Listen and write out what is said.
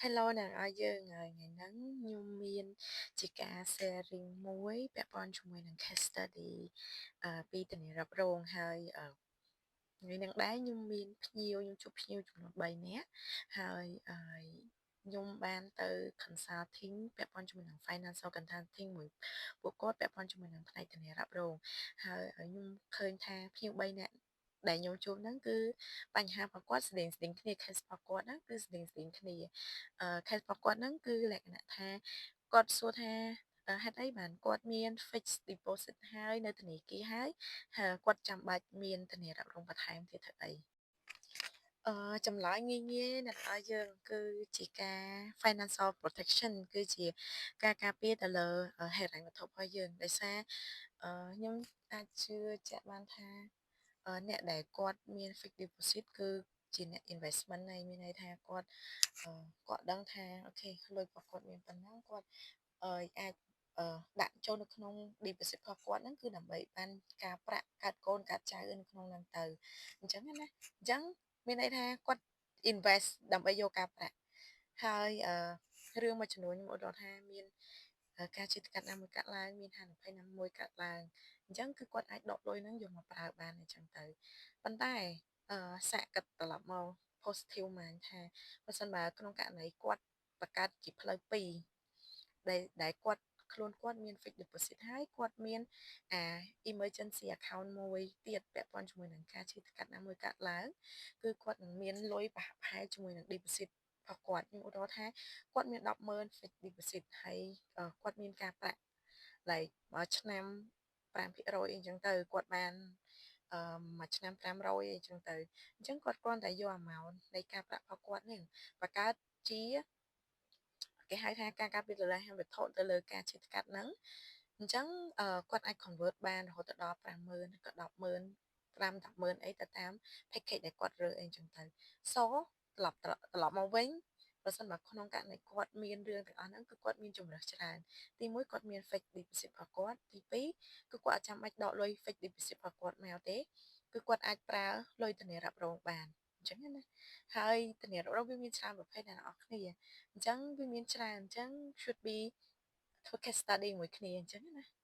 Hello អ្នកនរយើងហើយថ្ងៃហ្នឹងខ្ញុំមានជាការ sharing មួយពាក់ព័ន្ធជាមួយនឹង case study ពីធានារ៉ាប់រងហើយថ្ងៃហ្នឹងដែរខ្ញុំមានភ្ញៀវខ្ញុំជួបភ្ញៀវចំនួន3នាក់ហើយខ្ញុំបានទៅ consulting ពាក់ព័ន្ធជាមួយនឹង financial consulting មួយពួកគាត់ពាក់ព័ន្ធជាមួយនឹងផ្នែកធានារ៉ាប់រងហើយខ្ញុំឃើញថាភ្ញៀវ3នាក់ដែលខ្ញុំជួបហ្នឹងគឺបញ្ហារបស់គាត់ស្តីងគ្នា case របស់គាត់ហ្នឹងគឺស្តីងគ្នា case របស់គាត់ហ្នឹងគឺលក្ខណៈថាគាត់សួរថាហេតុអីបានគាត់មាន fixed deposit ហើយនៅធនាគារហើយគាត់ចាំបាច់មានធានារ៉ាប់រងបន្ថែមទៀតធ្វើអីចម្លើយងាយៗអ្នកនរយើងគឺជាការ financial protection គឺជាការការពារទៅលើហិរញ្ញវត្ថុរបស់យើងដោយសារខ្ញុំអាចជឿជាក់បានថាអ្នកដែលគាត់មាន fixed deposit គឺជាអ្នក investment ហើយមានន័យថាគាត់ដឹងថាអូខេលុយរបស់គាត់មានប៉ុណ្ណឹងគាត់អាចដាក់ចូលនៅក្នុង deposit របស់គាត់ហ្នឹងគឺដើម្បីបានការប្រាក់កាត់កូនកាត់ចៅនៅក្នុងហ្នឹងទៅអញ្ចឹងណាអញ្ចឹងមានន័យថាគាត់ invest ដើម្បីយកការប្រាក់ហើយរឿងមួយចំនួនខ្ញុំឧទាហរណ៍ថាមានការជិះកាត់ណាមួយកាត់ឡើងមានហានិភ័យណាមួយកាត់ឡើងអញ្ចឹងគឺគាត់អាចដកលុយហ្នឹងយកមកប្រើបានអញ្ចឹងទៅប៉ុន្តែសាកគិតត្រឡប់មក positive mind ថាបើសិនបើក្នុងករណីគាត់បង្កើតជាផ្លូវពីរដែលខ្លួនគាត់មាន fixed deposit ហើយគាត់មានអា emergency account មួយទៀតពាក់ព័ន្ធជាមួយនឹងការឈឺថ្កាត់ណាមួយកើតឡើងគឺគាត់នឹងមានលុយប្រហាក់ប្រហែលជាមួយនឹង deposit របស់គាត់ខ្ញុំឧទាហរណ៍ថាគាត់មាន100000 fixed deposit ហើយគាត់មានការប្រាក់ like ឆ្នាំ5%អីចឹងទៅគាត់បានមួយឆ្នាំ500អីចឹងទៅអញ្ចឹងគាត់គ្រាន់តែយក amount នៃការប្រាក់របស់គាត់នេះបង្កើតជាគេហៅថាការការពារតុលាហិរញ្ញវត្ថុទៅលើការឈឺថ្កាត់ហ្នឹងអញ្ចឹងគាត់អាច convert បានរហូតដល់50000ក៏100,000 5 10,000អីទៅតាម package ដែលគាត់រើអីចឹងទៅត្រឡប់មកវិញបើសិនបើក្នុងករណីគាត់មានរឿងទាំងអស់ហ្នឹងគឺគាត់មានជំរើសច្រើនទីមួយគាត់មាន fixed deposit របស់គាត់ទីពីរគឺគាត់អត់ចាំបាច់ដកលុយ fixed deposit របស់គាត់មកទេគឺគាត់អាចប្រើលុយធានារ៉ាប់រងបានអញ្ចឹងណាហើយធានារ៉ាប់រងវាមានច្រើនប្រភេទអ្នកនរអគ្នាអញ្ចឹងវាមានច្រើនអញ្ចឹង should be ធ្វើ case study មួយគ្នាអញ្ចឹងណា